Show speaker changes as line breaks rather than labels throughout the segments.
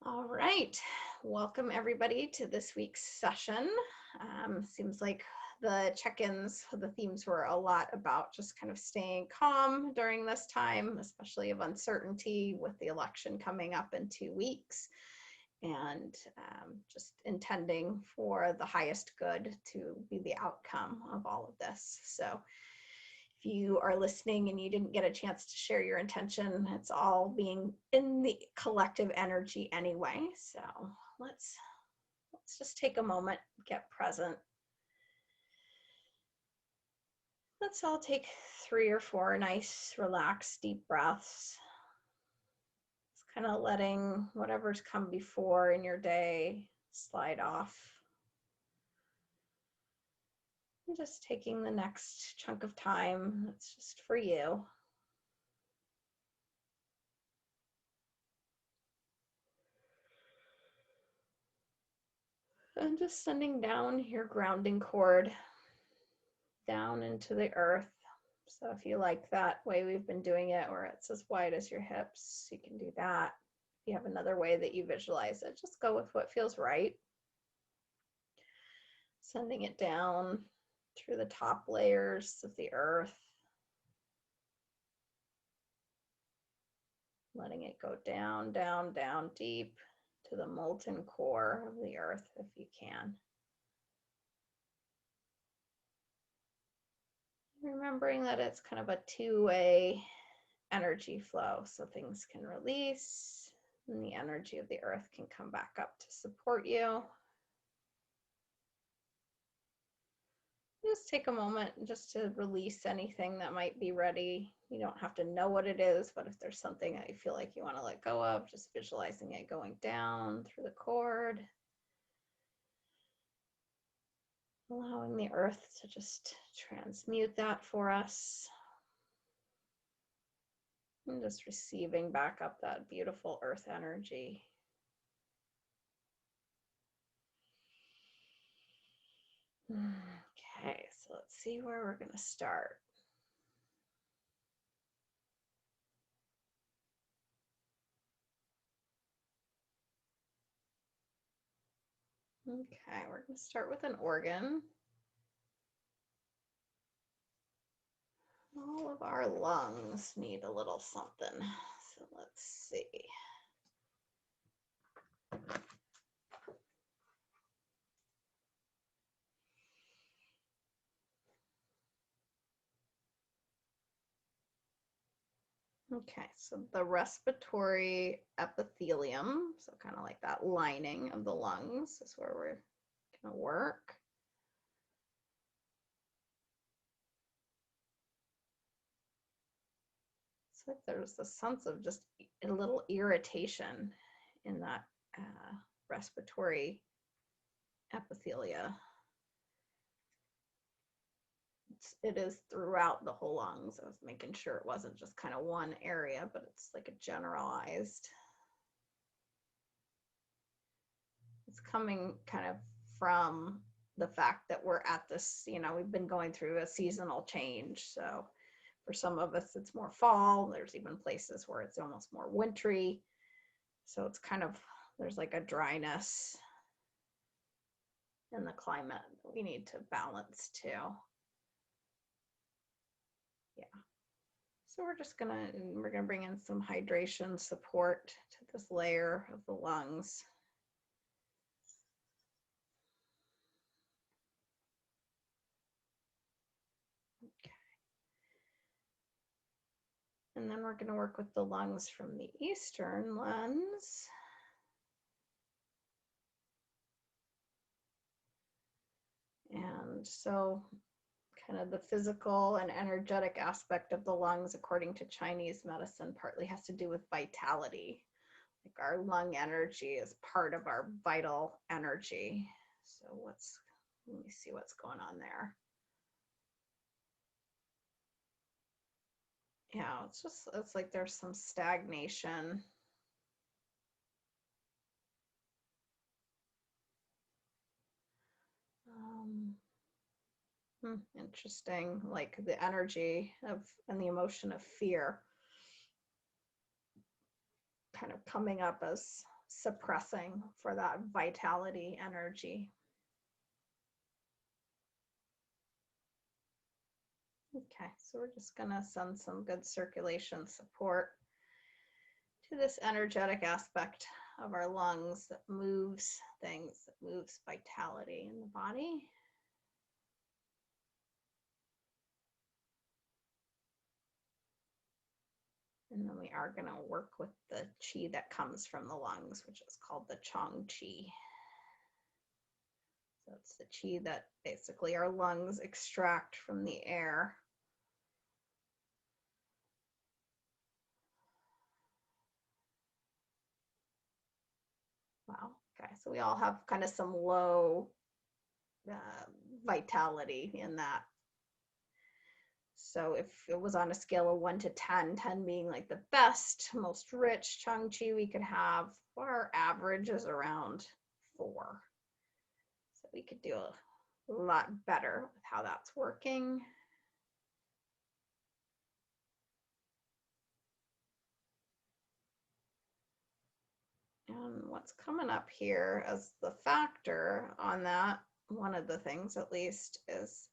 All right. Welcome everybody to this week's session. Seems like the check-ins, the themes were a lot about just kind of staying calm during this time, especially of uncertainty with the election coming up in 2 weeks, and just intending for the highest good to be the outcome of all of this. So if you are listening and you didn't get a chance to share your intention, it's all being in the collective energy anyway. So let's just take a moment, get present. Let's all take 3 or 4 nice, relaxed, deep breaths. It's kind of letting whatever's come before in your day slide off. And just taking the next chunk of time that's just for you. And just sending down your grounding cord down into the earth. So if you like that way we've been doing it, where it's as wide as your hips, you can do that. If you have another way that you visualize it, just go with what feels right. Sending it down through the top layers of the earth. Letting it go down, down, down deep to the molten core of the earth if you can. Remembering that it's kind of a two-way energy flow, so things can release and the energy of the earth can come back up to support you. Just take a moment just to release anything that might be ready. You don't have to know what it is, but if there's something that you feel like you want to let go of, just visualizing it going down through the cord. Allowing the earth to just transmute that for us. And just receiving back up that beautiful earth energy. Okay, so let's see where we're going to start. Okay, we're going to start with an organ. All of our lungs need a little something. So let's see. Okay, so the respiratory epithelium, so kind of like that lining of the lungs, is where we're going to work. It's like there's a sense of just a little irritation in that respiratory epithelia. It is throughout the whole lungs. I was making sure it wasn't just kind of one area, but it's like a generalized. It's coming kind of from the fact that we're at this, we've been going through a seasonal change. So for some of us, it's more fall. There's even places where it's almost more wintry. So it's kind of, there's like a dryness in the climate that we need to balance too. Yeah. So we're gonna bring in some hydration support to this layer of the lungs. Okay. And then we're gonna work with the lungs from the eastern lens. And so kind of the physical and energetic aspect of the lungs, according to Chinese medicine, partly has to do with vitality. Like our lung energy is part of our vital energy. So let me see what's going on there. Yeah, it's like there's some stagnation. Interesting, like the energy of and the emotion of fear kind of coming up as suppressing for that vitality energy. Okay, so we're just gonna send some good circulation support to this energetic aspect of our lungs that moves things, that moves vitality in the body. And then we are going to work with the qi that comes from the lungs, which is called the Chang qi. So it's the qi that basically our lungs extract from the air. Wow. Okay. So we all have kind of some low vitality in that. So if it was on a scale of 1 to 10, 10 being like the best, most rich Chang qi we could have, our average is around 4. So we could do a lot better with how that's working. And what's coming up here as the factor on that, one of the things at least, is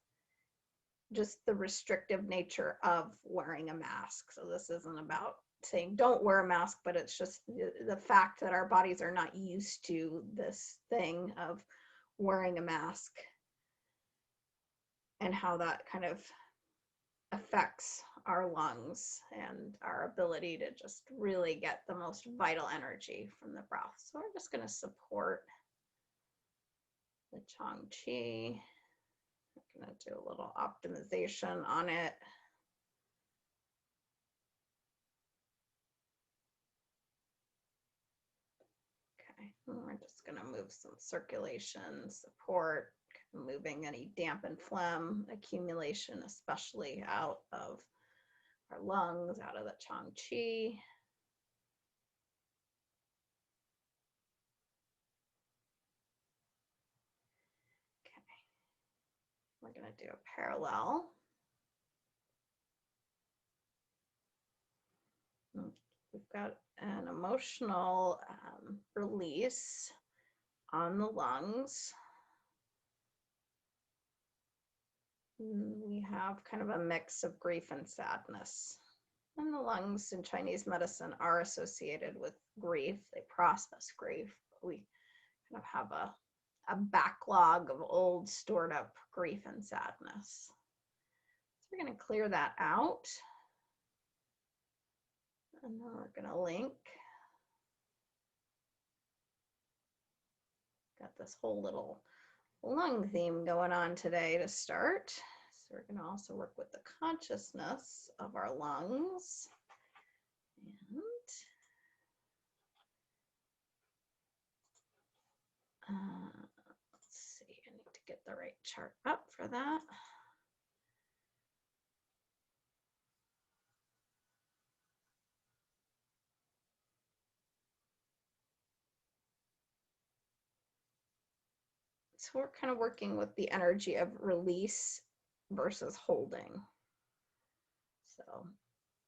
just the restrictive nature of wearing a mask. So this isn't about saying don't wear a mask, but it's just the fact that our bodies are not used to this thing of wearing a mask and how that kind of affects our lungs and our ability to just really get the most vital energy from the breath. So we're just going to support the Chang qi. I'm going to do a little optimization on it. Okay, and we're just going to move some circulation support, moving any dampened phlegm accumulation, especially out of our lungs, out of the Chang qi. We're going to do a parallel. We've got an emotional release on the lungs. We have kind of a mix of grief and sadness. And the lungs in Chinese medicine are associated with grief. They process grief. But we kind of have a backlog of old stored up grief and sadness. So we're going to clear that out. And then we're going to link. Got this whole little lung theme going on today to start. So we're going to also work with the consciousness of our lungs. And let's see, I need to get the right chart up for that. So we're kind of working with the energy of release versus holding. So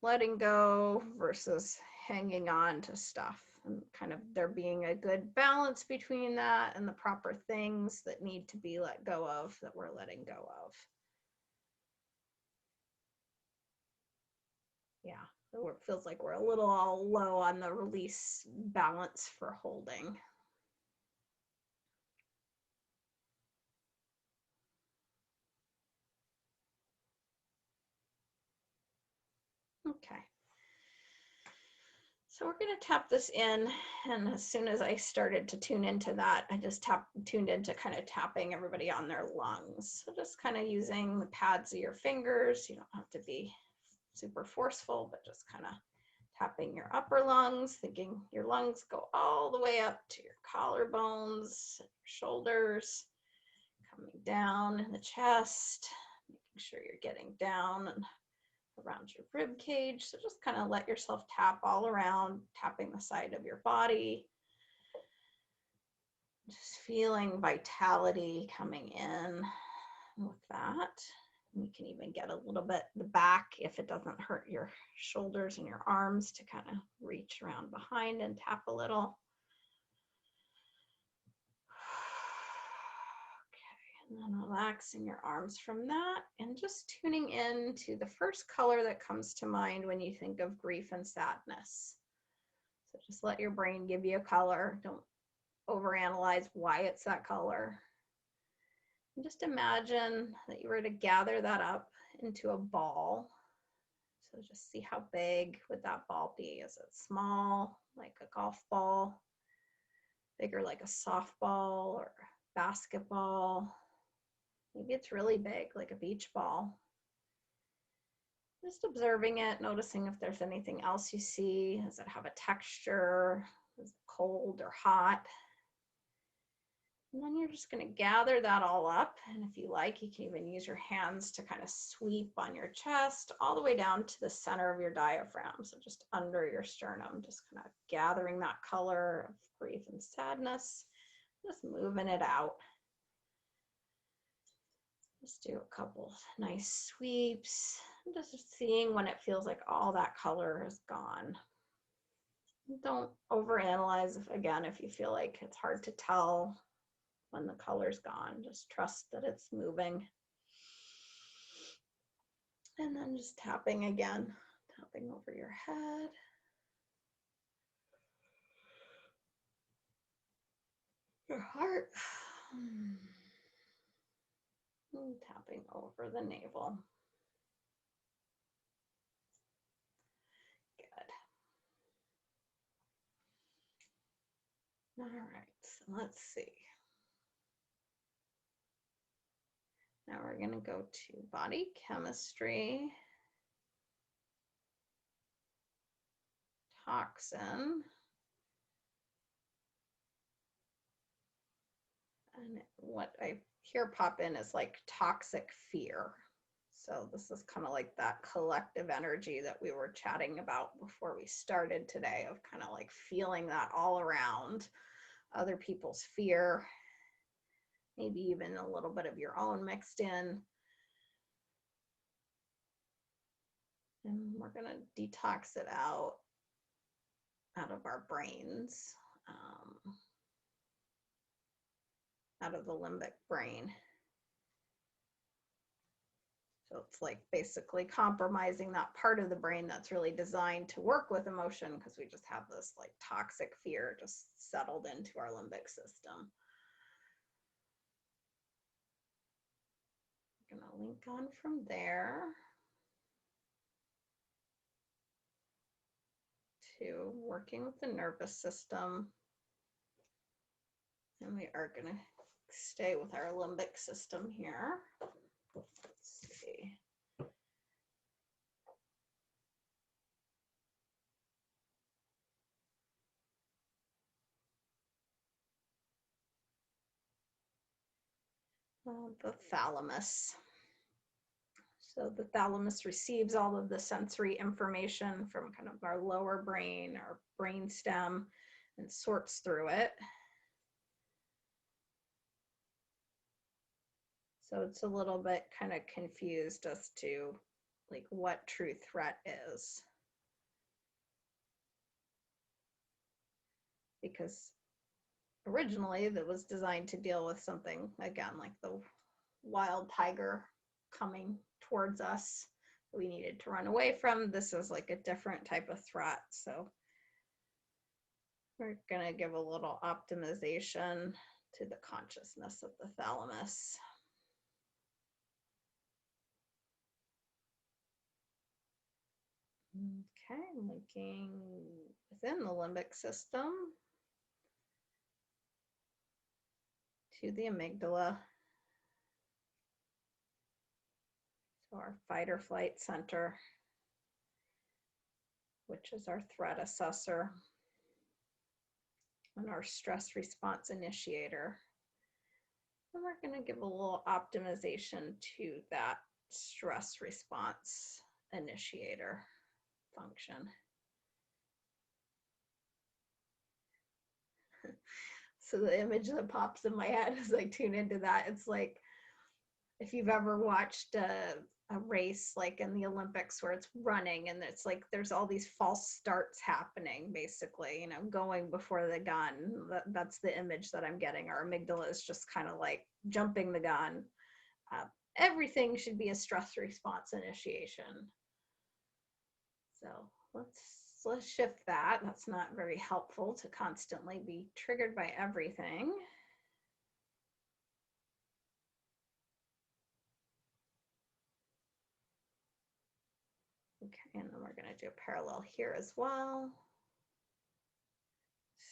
letting go versus hanging on to stuff, and kind of there being a good balance between that and the proper things that need to be let go of that we're letting go of. Yeah, so it feels like we're a little all low on the release balance for holding. Okay. So we're going to tap this in, and as soon as I started to tune into that, I just tuned into kind of tapping everybody on their lungs. So just kind of using the pads of your fingers. You don't have to be super forceful, but just kind of tapping your upper lungs, thinking your lungs go all the way up to your collarbones, your shoulders, coming down in the chest, making sure you're getting down and around your rib cage. So just kind of let yourself tap all around, tapping the side of your body. Just feeling vitality coming in with that. You can even get a little bit the back if it doesn't hurt your shoulders and your arms to kind of reach around behind and tap a little. And then relaxing your arms from that and just tuning in to the first color that comes to mind when you think of grief and sadness. So just let your brain give you a color. Don't overanalyze why it's that color. And just imagine that you were to gather that up into a ball. So just see how big would that ball be? Is it small, like a golf ball? Bigger like a softball or basketball? Maybe it's really big, like a beach ball. Just observing it, noticing if there's anything else you see. Does it have a texture? Is it cold or hot? And then you're just going to gather that all up. And if you like, you can even use your hands to kind of sweep on your chest all the way down to the center of your diaphragm. So just under your sternum, just kind of gathering that color of grief and sadness, just moving it out. Just do a couple nice sweeps, just seeing when it feels like all that color is gone. Don't overanalyze, if you feel like it's hard to tell when the color's gone. Just trust that it's moving. And then just tapping again, tapping over your head. Your heart. And tapping over the navel. Good. All right, so let's see. Now we're going to go to body chemistry, toxin, and what I hear pop in is like toxic fear. So this is kind of like that collective energy that we were chatting about before we started today, of kind of like feeling that all around, other people's fear, maybe even a little bit of your own mixed in. And we're going to detox it out of our brains, out of the limbic brain. So it's like basically compromising that part of the brain that's really designed to work with emotion, because we just have this like toxic fear just settled into our limbic system. I'm going to link on from there to working with the nervous system. And we are going to stay with our limbic system here. Let's see. The thalamus. So the thalamus receives all of the sensory information from kind of our lower brain, our brain stem, and sorts through it. So it's a little bit kind of confused as to like what true threat is. Because originally that was designed to deal with something, again, like the wild tiger coming towards us we needed to run away from. This is like a different type of threat. So we're going to give a little optimization to the consciousness of the thalamus. Okay, linking within the limbic system to the amygdala. So our fight or flight center, which is our threat assessor, and our stress response initiator. And we're going to give a little optimization to that stress response initiator function. So the image that pops in my head as I tune into that, it's like if you've ever watched a race like in the Olympics where it's running and it's like there's all these false starts happening, basically, you know, going before the gun. That's the image that I'm getting. Our amygdala is just kind of like jumping the gun. Everything should be a stress response initiation. So let's shift that. That's not very helpful to constantly be triggered by everything. Okay, and then we're going to do a parallel here as well.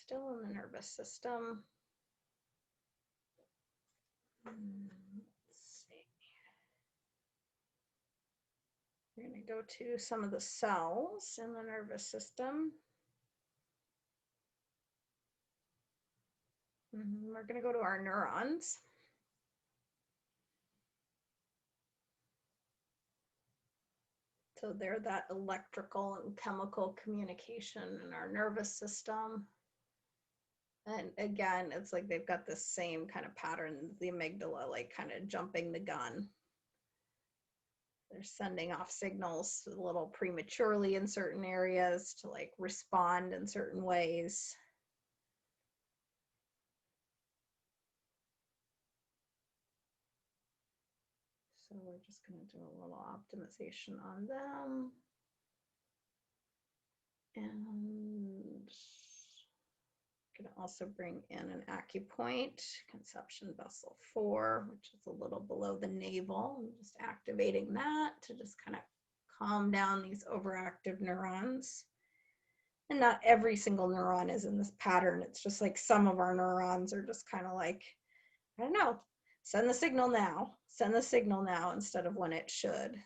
Still in the nervous system. Let's see. We're going to go to some of the cells in the nervous system. We're going to go to our neurons. So they're that electrical and chemical communication in our nervous system. And again, it's like they've got the same kind of pattern, the amygdala, like kind of jumping the gun. They're sending off signals a little prematurely in certain areas to like respond in certain ways. So we're just going to do a little optimization on them. And going to also bring in an acupoint, conception vessel 4, which is a little below the navel. I'm just activating that to just kind of calm down these overactive neurons. And not every single neuron is in this pattern. It's just like some of our neurons are just kind of like, I don't know, send the signal now. Send the signal now instead of when it should.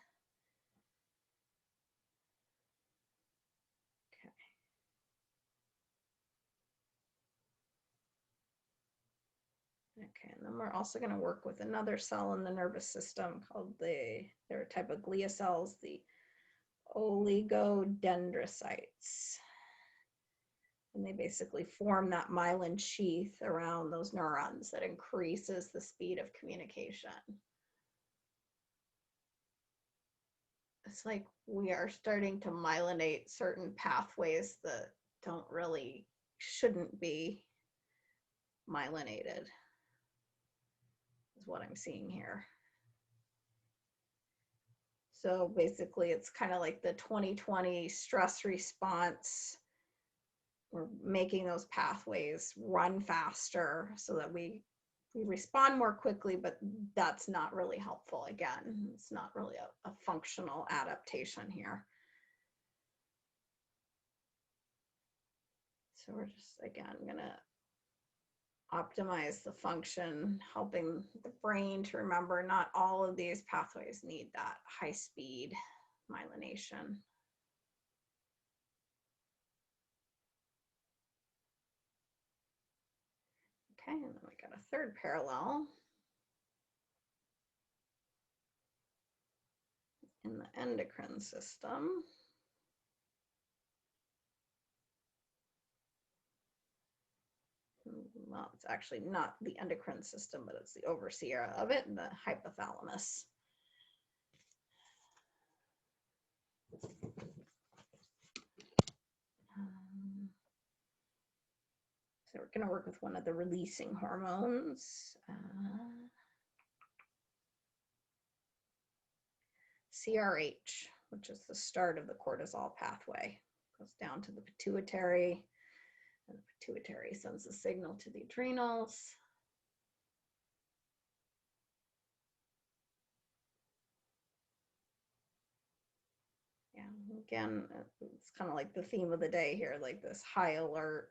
Okay, and then we're also going to work with another cell in the nervous system called they're a type of glia cells, the oligodendrocytes. And they basically form that myelin sheath around those neurons that increases the speed of communication. It's like we are starting to myelinate certain pathways that shouldn't be myelinated, is what I'm seeing here. So basically it's kind of like the 2020 stress response. We're making those pathways run faster so that we respond more quickly, but that's not really helpful. Again, it's not really a functional adaptation here. So we're just, again, gonna optimize the function, helping the brain to remember not all of these pathways need that high speed myelination. Okay, and then we got a third parallel in the endocrine system. Well, it's actually not the endocrine system, but it's the overseer of it, the hypothalamus. So we're going to work with one of the releasing hormones. CRH, which is the start of the cortisol pathway. Goes down to the pituitary, and the pituitary sends a signal to the adrenals. Yeah, again, it's kind of like the theme of the day here, like this high alert.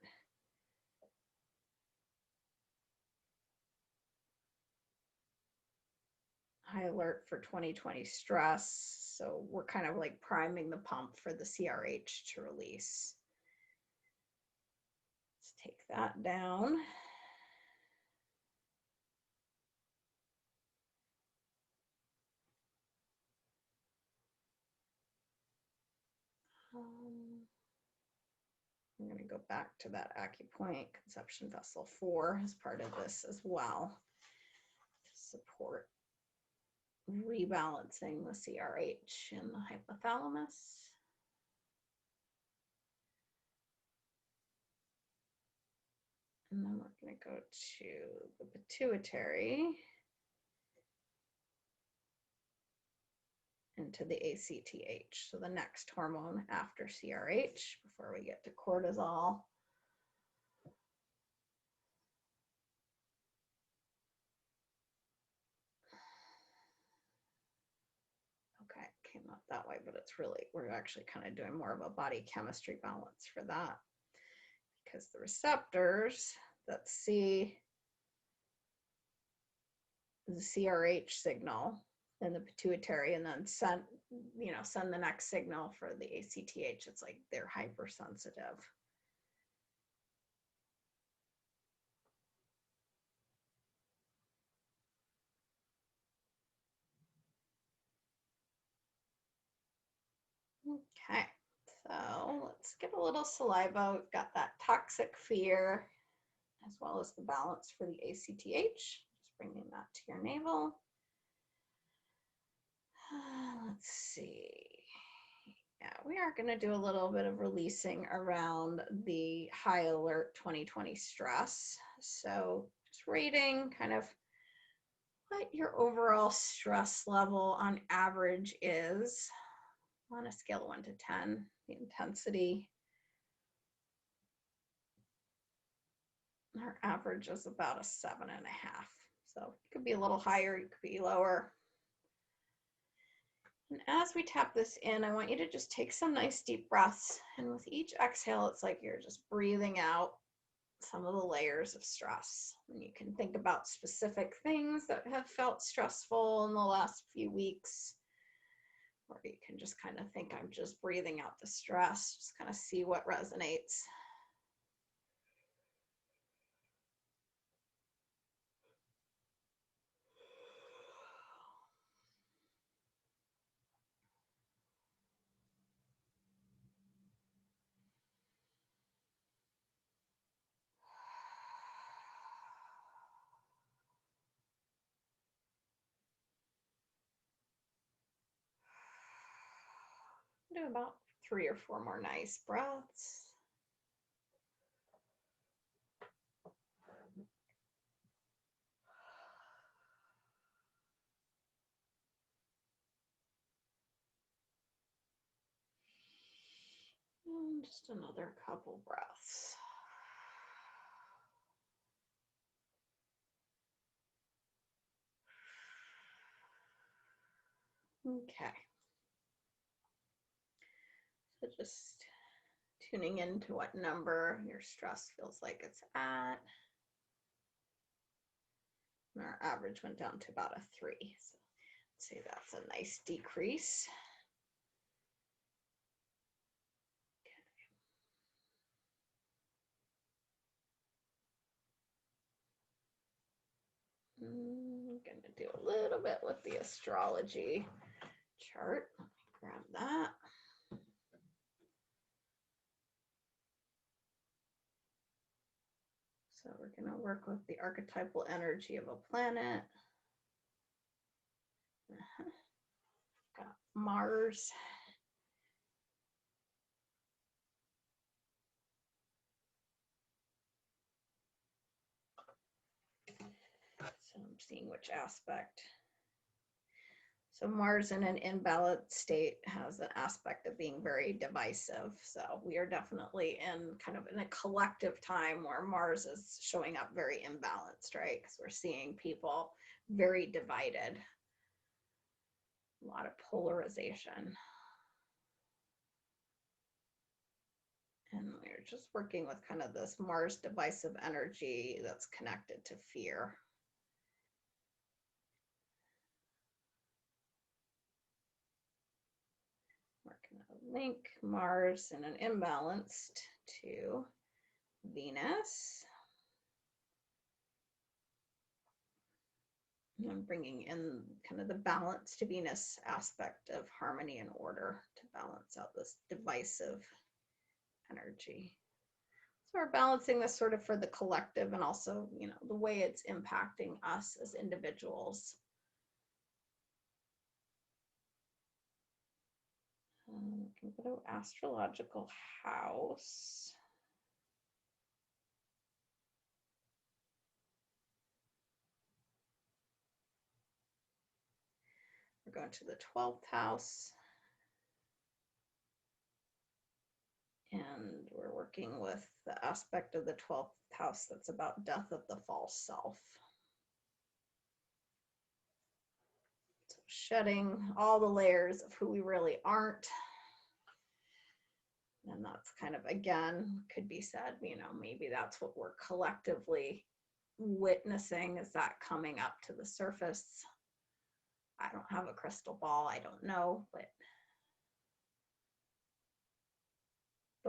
High alert for 2020 stress. So we're kind of like priming the pump for the CRH to release. Let's take that down. I'm going to go back to that acupoint, conception vessel 4 as part of this as well to support rebalancing the CRH in the hypothalamus. And then we're going to go to the pituitary and to the ACTH, so the next hormone after CRH before we get to cortisol. Okay, it came up that way, but it's really, we're actually kind of doing more of a body chemistry balance for that, because the receptors that see the CRH signal in the pituitary and then send the next signal for the ACTH, it's like they're hypersensitive. Okay, so let's get a little saliva. We've got that toxic fear as well as the balance for the ACTH. Just bringing that to your navel. Let's see. Yeah, we are going to do a little bit of releasing around the high alert 2020 stress. So just rating kind of what your overall stress level on average is on a scale of 1 to 10, the intensity. Our average is about a 7.5. So it could be a little higher, it could be lower. And as we tap this in, I want you to just take some nice deep breaths. And with each exhale, it's like you're just breathing out some of the layers of stress. And you can think about specific things that have felt stressful in the last few weeks. Or you can just kind of think, I'm just breathing out the stress, just kind of see what resonates. Do about 3 or 4 more nice breaths. And just another couple breaths. Okay. So just tuning into what number your stress feels like it's at. And our average went down to about a 3. So let's say that's a nice decrease. Okay. I'm gonna do a little bit with the astrology chart. Let me grab that. So we're gonna work with the archetypal energy of a planet. Got Mars. So I'm seeing which aspect. So Mars in an imbalanced state has an aspect of being very divisive. So we are definitely in kind of in a collective time where Mars is showing up very imbalanced, right? Because we're seeing people very divided. A lot of polarization. And we're just working with kind of this Mars divisive energy that's connected to fear. We're going to link Mars in an imbalanced to Venus. And I'm bringing in kind of the balance to Venus aspect of harmony and order to balance out this divisive energy. So we're balancing this sort of for the collective and also, the way it's impacting us as individuals. We can go to astrological house. We're going to the 12th house. And we're working with the aspect of the 12th house that's about death of the false self. So shedding all the layers of who we really aren't. And that's kind of, again, could be said, you know, maybe that's what we're collectively witnessing, is that coming up to the surface. I don't have a crystal ball, I don't know, but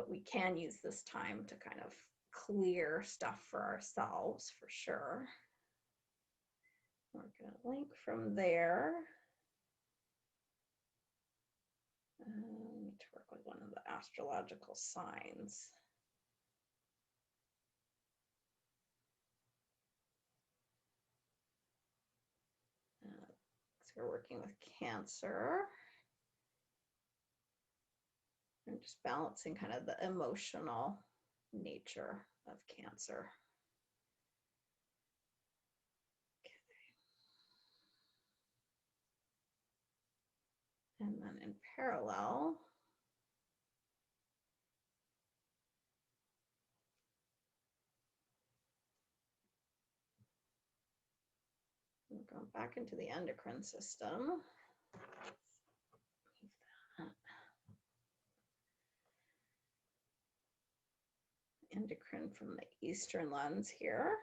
we can use this time to kind of clear stuff for ourselves, for sure. We're going to link from there. We need to work with one of the astrological signs. So we're working with Cancer. And just balancing kind of the emotional nature of Cancer. Okay. And then in parallel, we're going back into the endocrine system. Endocrine from the Eastern lens here.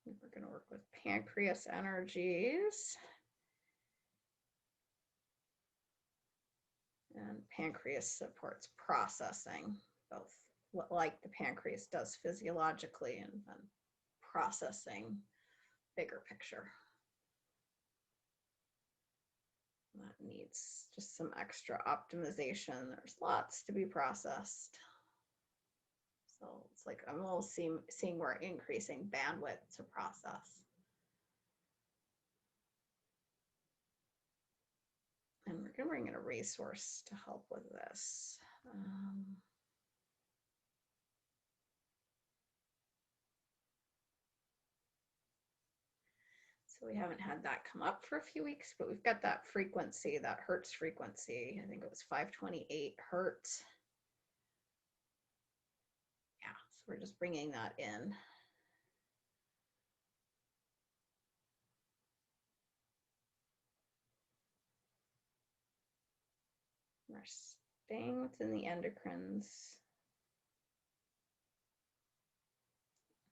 We're going to work with pancreas energies. And pancreas supports processing, both what like the pancreas does physiologically and then processing bigger picture. That needs just some extra optimization. There's lots to be processed. So it's like I'm almost seeing we're increasing bandwidth to process. And we're going to bring in a resource to help with this. So we haven't had that come up for a few weeks, but we've got that frequency, that Hertz frequency. I think it was 528 Hertz. Yeah, so we're just bringing that in. We're staying within the endocrines.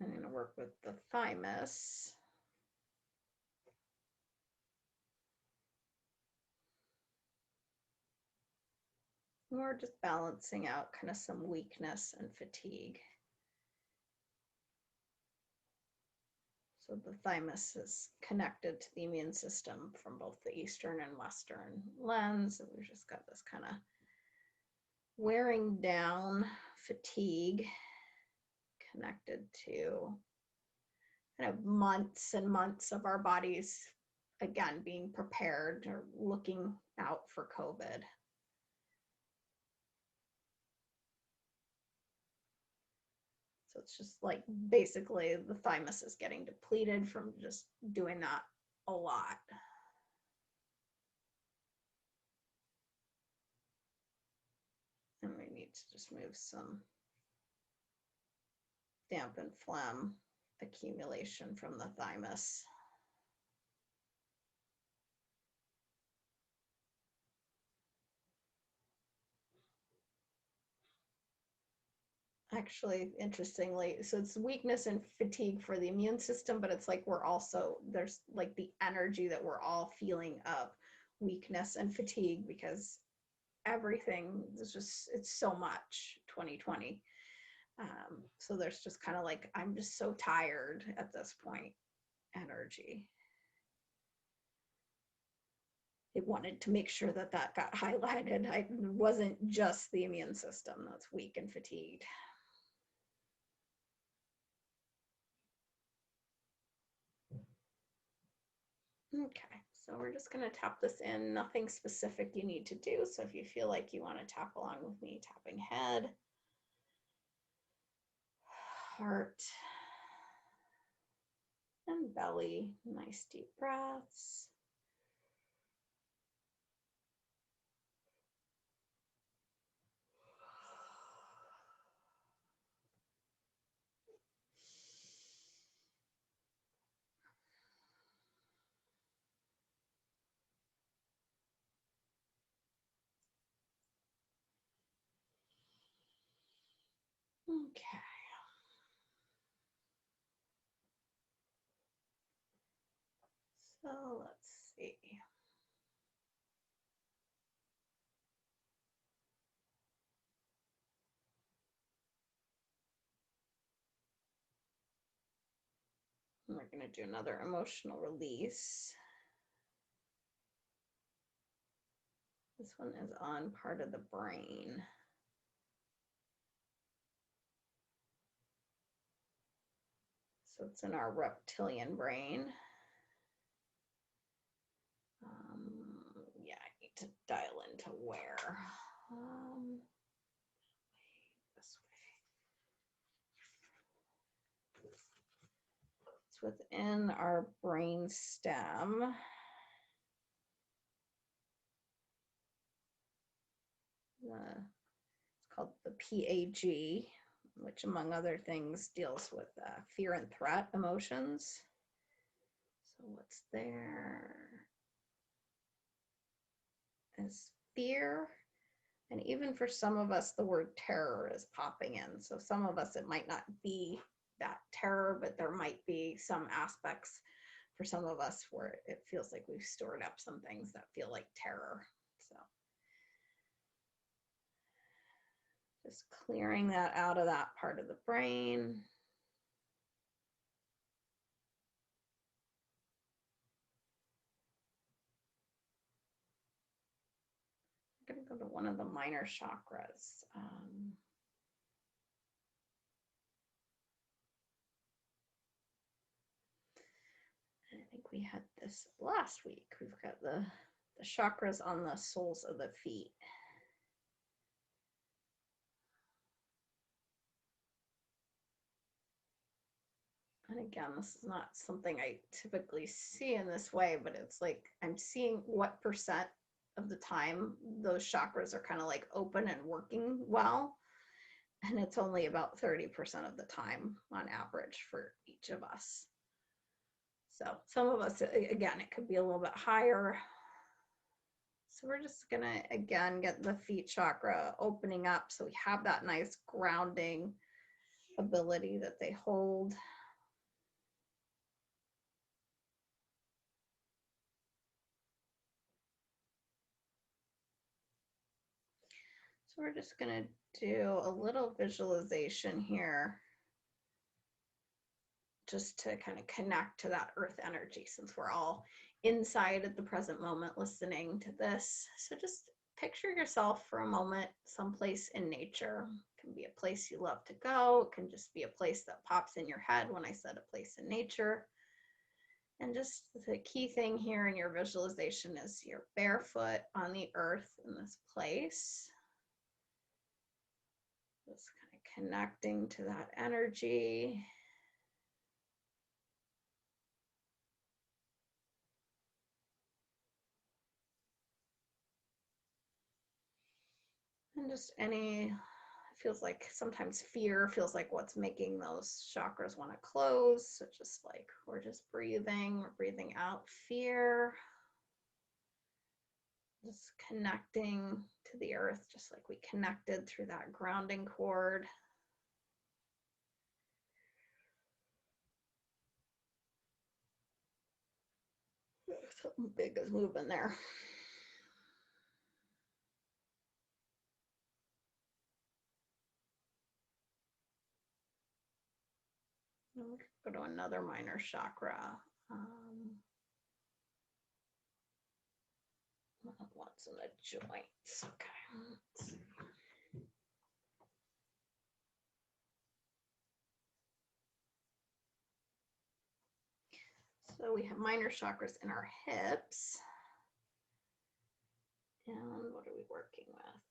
I'm going to work with the thymus. We're just balancing out kind of some weakness and fatigue. So the thymus is connected to the immune system from both the Eastern and Western lens. And we've just got this kind of wearing down fatigue connected to kind of months and months of our bodies, again, being prepared or looking out for COVID. So it's just like basically the thymus is getting depleted from just doing that a lot. And we need to just move some dampened phlegm accumulation from the thymus. Actually, interestingly, so it's weakness and fatigue for the immune system, but it's like we're also, there's like the energy that we're all feeling of weakness and fatigue because everything is just, it's so much 2020. So there's just kind of like, I'm just so tired at this point, energy. It wanted to make sure that that got highlighted. It wasn't just the immune system that's weak and fatigued. Okay, So we're just going to tap this in, nothing specific you need to do. So if you feel like you want to tap along with me, tapping head, heart, and belly, nice deep breaths. Okay. So let's see. We're going to do another emotional release. This one is on part of the brain. So it's in our reptilian brain. Yeah, I need to dial into where. This way. It's within our brain stem. It's called the PAG, which among other things deals with fear and threat emotions. So what's there is fear. And even for some of us, the word terror is popping in. So some of us, it might not be that terror, but there might be some aspects for some of us where it feels like we've stored up some things that feel like terror. So just clearing that out of that part of the brain. I'm going to go to one of the minor chakras. I think we had this last week. We've got the chakras on the soles of the feet. And again, this is not something I typically see in this way, but it's like I'm seeing what percent of the time those chakras are kind of like open and working well. And it's only about 30% of the time on average for each of us. So some of us, again, it could be a little bit higher. So we're just gonna, again, get the feet chakra opening up so we have that nice grounding ability that they hold. So we're just gonna do a little visualization here just to kind of connect to that earth energy since we're all inside at the present moment listening to this. So just picture yourself for a moment someplace in nature. It can be a place you love to go. It can just be a place that pops in your head when I said a place in nature. And just the key thing here in your visualization is you're barefoot on the earth in this place. Just kind of connecting to that energy. And just any, feels like sometimes fear feels like what's making those chakras want to close. So just like we're just breathing, we're breathing out fear. Just connecting to the earth, just like we connected through that grounding cord. Something big is moving there. We'll go to another minor chakra. What's in the joints? Okay. So we have minor chakras in our hips. And what are we working with?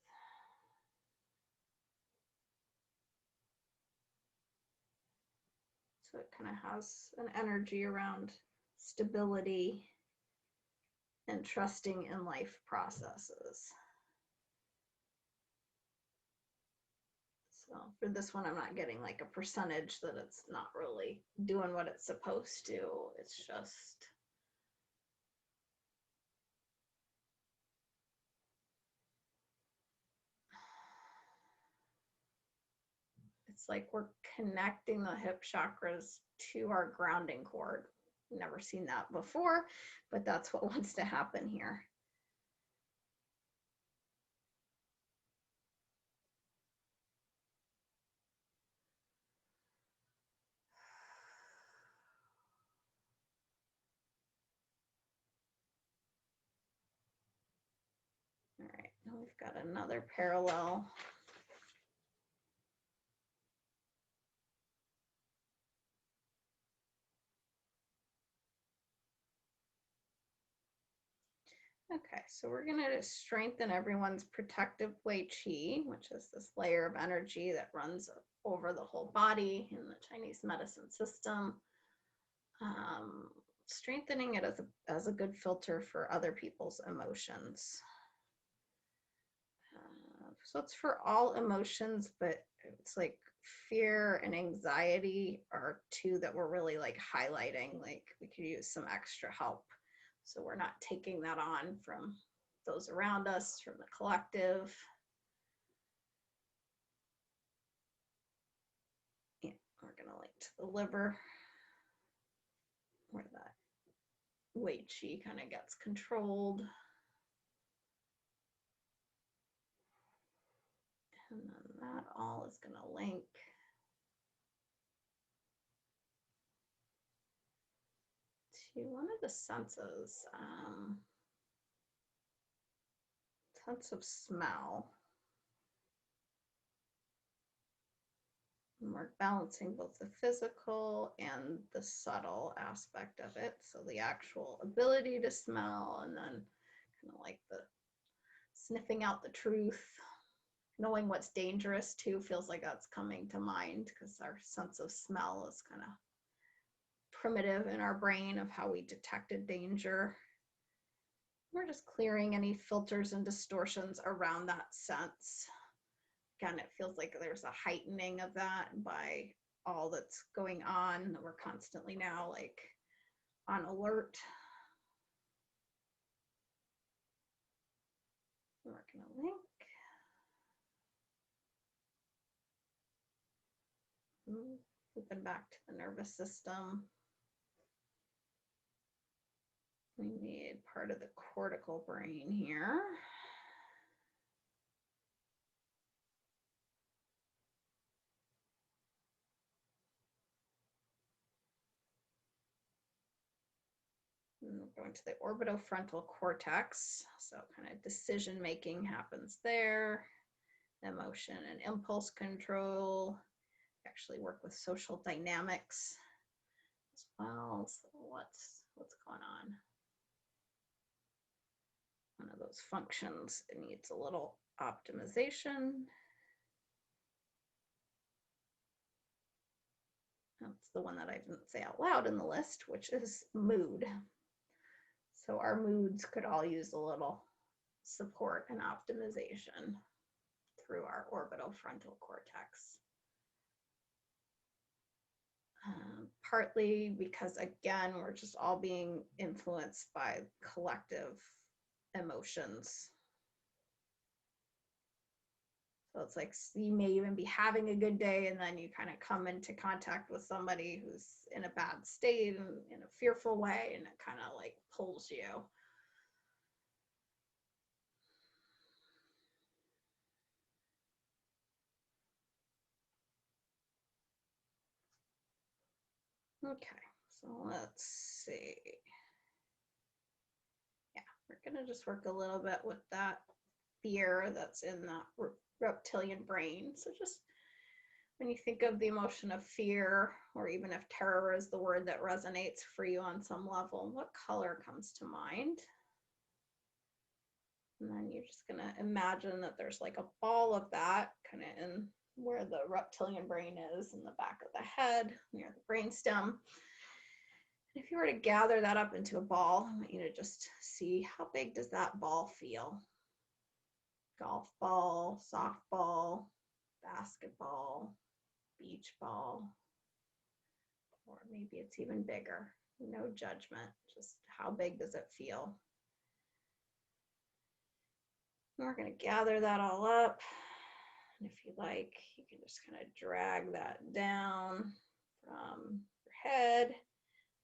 So it kind of has an energy around stability and trusting in life processes. So for this one, I'm not getting like a percentage that it's not really doing what it's supposed to. It's just, it's like we're connecting the hip chakras to our grounding cord. Never seen that before, but that's what wants to happen here. All right, now we've got another parallel. Okay, so we're going to strengthen everyone's protective Wei Qi, which is this layer of energy that runs over the whole body in the Chinese medicine system. Strengthening it as a good filter for other people's emotions. So it's for all emotions, but it's like fear and anxiety are two that we're really like highlighting. Like we could use some extra help. So we're not taking that on from those around us, from the collective. Yeah, we're gonna link to the liver, where that Wei Qi kind of gets controlled. And then that all is gonna link to one of the senses, sense of smell. And we're balancing both the physical and the subtle aspect of it. So the actual ability to smell, and then kind of like the sniffing out the truth, knowing what's dangerous too feels like that's coming to mind, because our sense of smell is kind of primitive in our brain of how we detected danger. We're just clearing any filters and distortions around that sense. Again, it feels like there's a heightening of that by all that's going on. We're constantly now like on alert. We're going to link. Flipping back to the nervous system. We need part of the cortical brain here. And we're going to the orbitofrontal cortex. So kind of decision making happens there. Emotion and impulse control. Actually work with social dynamics as well. So what's going on? One of those functions, it needs a little optimization. That's the one that I didn't say out loud in the list, which is mood. So our moods could all use a little support and optimization through our orbitofrontal cortex. Partly because, again, we're just all being influenced by collective emotions. So it's like you may even be having a good day, and then you kind of come into contact with somebody who's in a bad state and in a fearful way, and it kind of like pulls you. Okay, so let's see. Yeah, we're gonna just work a little bit with that fear that's in that reptilian brain. So just When you think of the emotion of fear, or even if terror is the word that resonates for you on some level, what color comes to mind? And then you're just going to imagine that there's like a ball of that kind of in where the reptilian brain is, in the back of the head, near the brainstem. If you were to gather that up into a ball, I want you to just see how big does that ball feel? Golf ball, softball, basketball, beach ball, or maybe it's even bigger. No judgment, just how big does it feel? And we're going to gather that all up. And if you like, you can just kind of drag that down from your head.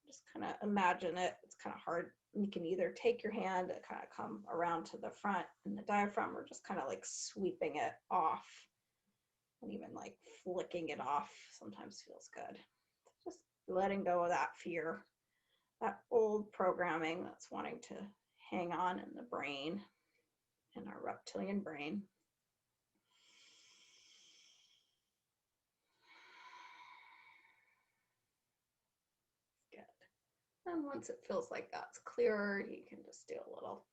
Just kind of imagine it. It's kind of hard. You can either take your hand and kind of come around to the front and the diaphragm, or just kind of like sweeping it off, and even like flicking it off sometimes feels good. Just letting go of that fear, that old programming that's wanting to hang on in the brain, in our reptilian brain. And once it feels like that's clearer, you can just do a little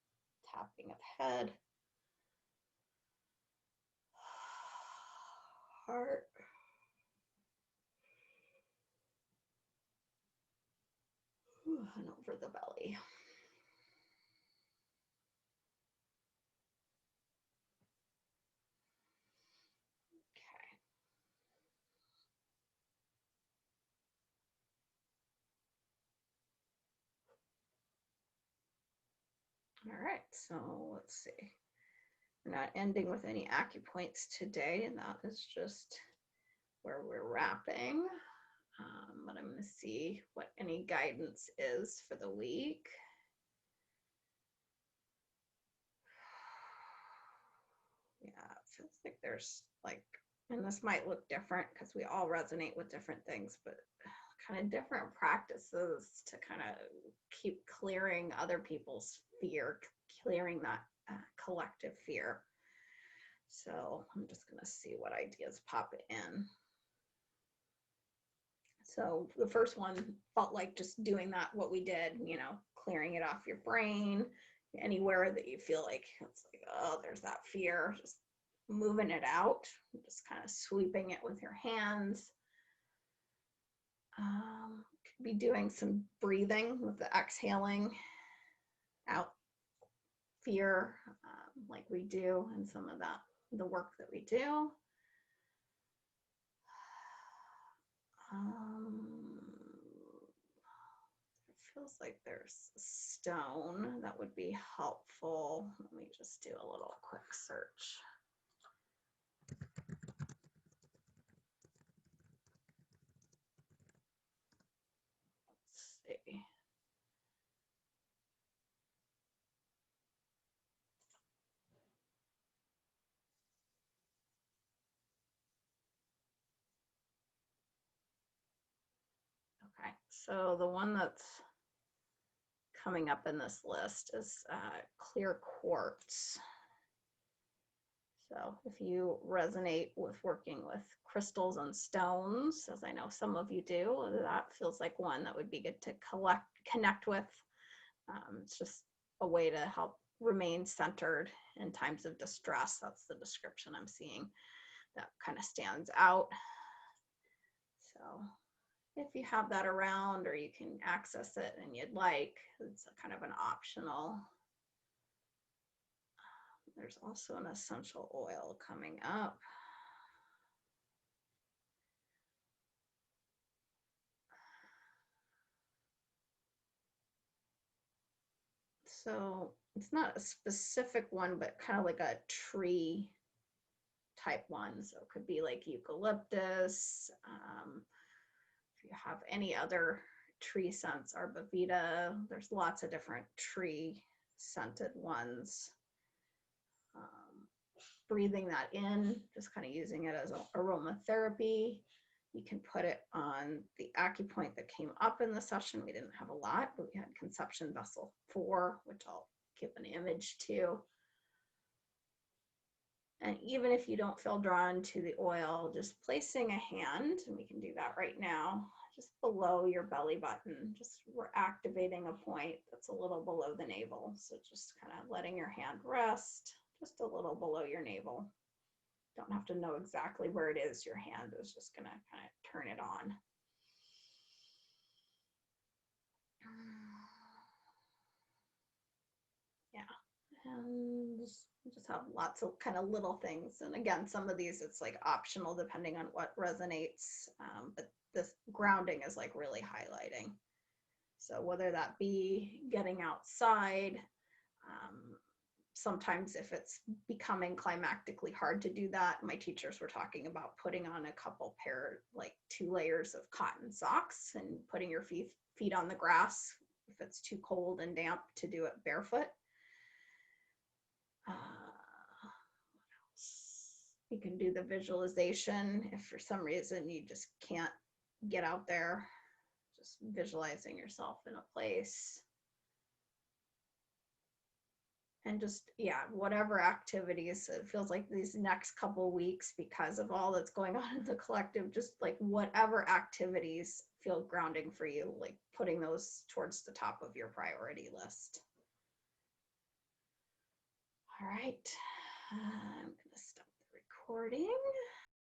tapping of head, heart, and over the belly. Okay. All right, so let's see. We're not ending with any acupoints today, and that is just where we're wrapping. But I'm going to see what any guidance is for the week. Yeah, it feels like there's like, and this might look different because we all resonate with different things, but kind of different practices to kind of keep clearing other people's fear, clearing that collective fear. So I'm just going to see what ideas pop in. So the first one felt like just doing that, what we did, clearing it off your brain, anywhere that you feel like it's like, oh, there's that fear, just moving it out, just kind of sweeping it with your hands. Could be doing some breathing with the exhaling out fear, like we do in some of the work that we do. It feels like there's a stone that would be helpful. Let me just do a little quick search. Let's see. Okay, so the one that's coming up in this list is clear quartz. So if you resonate with working with crystals and stones, as I know some of you do, that feels like one that would be good to connect with. It's just a way to help remain centered in times of distress. That's the description I'm seeing that kind of stands out. So if you have that around or you can access it and you'd like, it's a kind of an optional. There's also an essential oil coming up. So it's not a specific one, but kind of like a tree type one. So it could be like eucalyptus. If you have any other tree scents, arbovita, there's lots of different tree scented ones. Breathing that in, just kind of using it as aromatherapy. You can put it on the acupoint that came up in the session. We didn't have a lot, but we had conception vessel 4, which I'll give an image to. And even if you don't feel drawn to the oil, just placing a hand, and we can do that right now, just below your belly button. Just we're activating a point that's a little below the navel. So just kind of letting your hand rest just a little below your navel. Don't have to know exactly where it is. Your hand is just going to kind of turn it on. Yeah. And just have lots of kind of little things. And again, some of these, it's like optional depending on what resonates. But this grounding is like really highlighting. So whether that be getting outside, sometimes if it's becoming climactically hard to do that, my teachers were talking about putting on a couple pair, like 2 layers of cotton socks and putting your feet on the grass if it's too cold and damp to do it barefoot. You can do the visualization if for some reason you just can't get out there, just visualizing yourself in a place. And just, yeah, whatever activities, it feels like these next couple weeks, because of all that's going on in the collective, just like whatever activities feel grounding for you, like putting those towards the top of your priority list. All right, I'm gonna stop the recording.